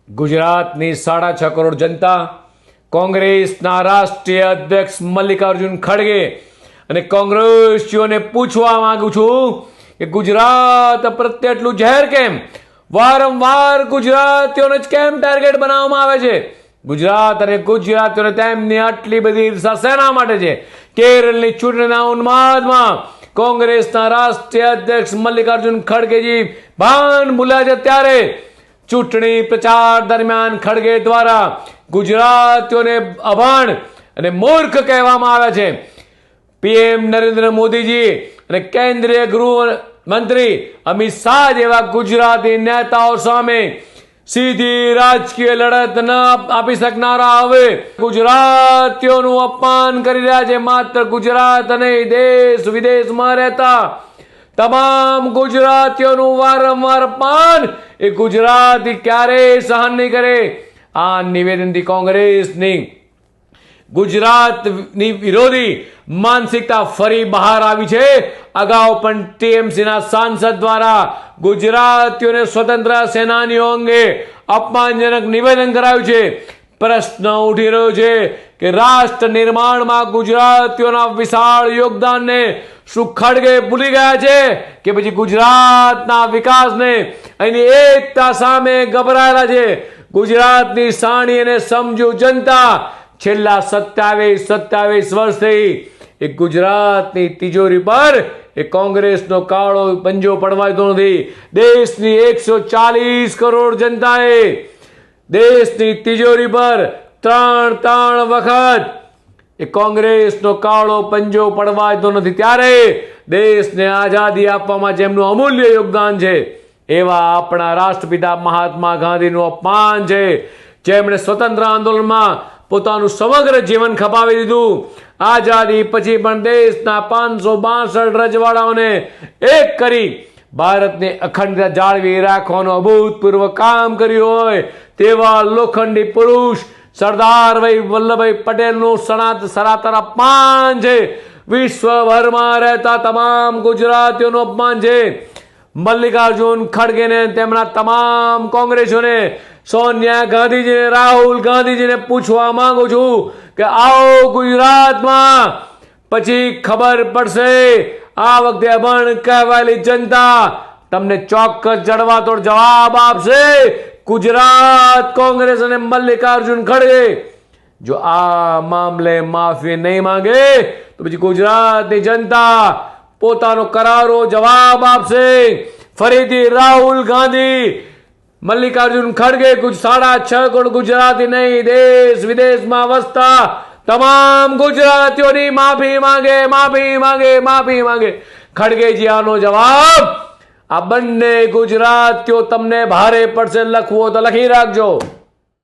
ગુજરાતની 6.5 કરોડ જનતા, કોંગ્રેસના રાષ્ટ્રીય અધ્યક્ષ મલ્લિકાર્જુન ખડગે અને કોંગ્રેસીઓને પૂછવા માંગુ છું કે ગુજરાત પ્રત્યે એટલું ઝેર કેમ? વારંવાર ગુજરાતીઓને જ કેમ ટાર્ગેટ બનાવવામાં આવે છે? ગુજરાત અને ગુજરાતીઓને તેમની આટલી બધી ઈર્ષા શેના માટે છે? કેરળની ચૂંટણીના ઉન્માદમાં કોંગ્રેસના રાષ્ટ્રીય અધ્યક્ષ મલ્લિકાર્જુન ખડગેજી ભાન ભૂલ્યા છે ત્યારે ચૂંટણી પ્રચાર દરમિયાન ખડગે દ્વારા ગુજરાતીઓને અભણ અને મૂર્ખ કહેવામાં આવ્યા છે. પીએમ નરેન્દ્ર મોદીજી અને કેન્દ્રીય ગૃહ મંત્રી અમિત શાહ જેવા ગુજરાતી નેતાઓ સામે સીધી રાજકીય લડત ન આપી શકનારા હવે ગુજરાતીઓનું અપમાન કરી રહ્યા છે. માત્ર ગુજરાત નહીં, દેશ વિદેશમાં રહેતા તમામ ગુજરાતીઓનું વારંવાર અપમાન એ ગુજરાતી ક્યારેય સહન નહીં કરે. આ નિવેદનથી કોંગ્રેસની ગુજરાતની વિરોધી માનસિકતા ફરી બહાર આવી છે. અગાઉ પણ ટીએમસીના સાંસદ દ્વારા ગુજરાતીઓને સ્વતંત્ર સેનાનીઓ અંગે અપમાનજનક નિવેદન કરાયું છે. પ્રશ્ન ઉઠી રહ્યો છે કે રાષ્ટ્ર નિર્માણમાં ગુજરાતીઓના વિશાળ યોગદાનને શું ખડગે ભૂલી ગયા છે કે પછી ગુજરાતના વિકાસને અહીંની એકતા સામે ગભરાયેલા છે? ગુજરાતની સાણી અને સમજુ જનતા છેલ્લા 27 વર્ષથી એ ગુજરાતની તિજોરી પર એ કોંગ્રેસનો કાળો પંજો પડવાતો નથી. દેશની 140 કરોડ જનતાએ દેશની તિજોરી પર ત્રણ વખત એ કોંગ્રેસનો કાળો પંજો પડવાતો નથી. ત્યારે દેશને આઝાદી આપવામાં જેમનું અમૂલ્ય યોગદાન છે એવા આપણા રાષ્ટ્રપિતા મહાત્મા ગાંધીનું અપમાન છે, જેમણે સ્વતંત્ર આંદોલનમાં પોતાનું સમગ્ર જીવન ખપાવી દીધું. આઝાદી પછી પણ દેશના 562 રજવાડાઓને એક કરી ભારતની અખંડતા જાળવી રાખવાનું અભૂતપૂર્વ કામ કર્યું હોય તેવા લોખંડી પુરુષ સરદાર વલ્લભભાઈ પટેલનું સનાતન અપમાન છે. વિશ્વભરમાં રહેતા તમામ ગુજરાતીઓનું અપમાન છે. મલ્લિકાર્જુન ખડગેને તેમના તમામ કોંગ્રેસીઓને, સોનિયા ગાંધીજીને, રાહુલ ગાંધીજીને પૂછવા માંગુ છું કે આવો ગુજરાતમાં પછી ખબર પડશે. આ વખતે અભણ કહેવાયેલી જનતા તમને ચોક્કસ જડબાતોડ જવાબ આપશે. ગુજરાત કોંગ્રેસ અને મલ્લિકાર્જુન ખડગે જો આ મામલે માફી નહીં માંગે તો પછી ગુજરાતની જનતા પોતાનો કરારો જવાબ આપશે. ફરીથી રાહુલ ગાંધી, મલ્લિકાર્જુન ખડગે 6.5 કરોડ ગુજરાતી નહીં, દેશ વિદેશમાં વસતા તમામ ગુજરાતીઓની માફી માંગે. ખડગેજી આનો જવાબ આ બંને ગુજરાતીઓ તમને ભારે પડશે. લખવો તો લખી રાખજો.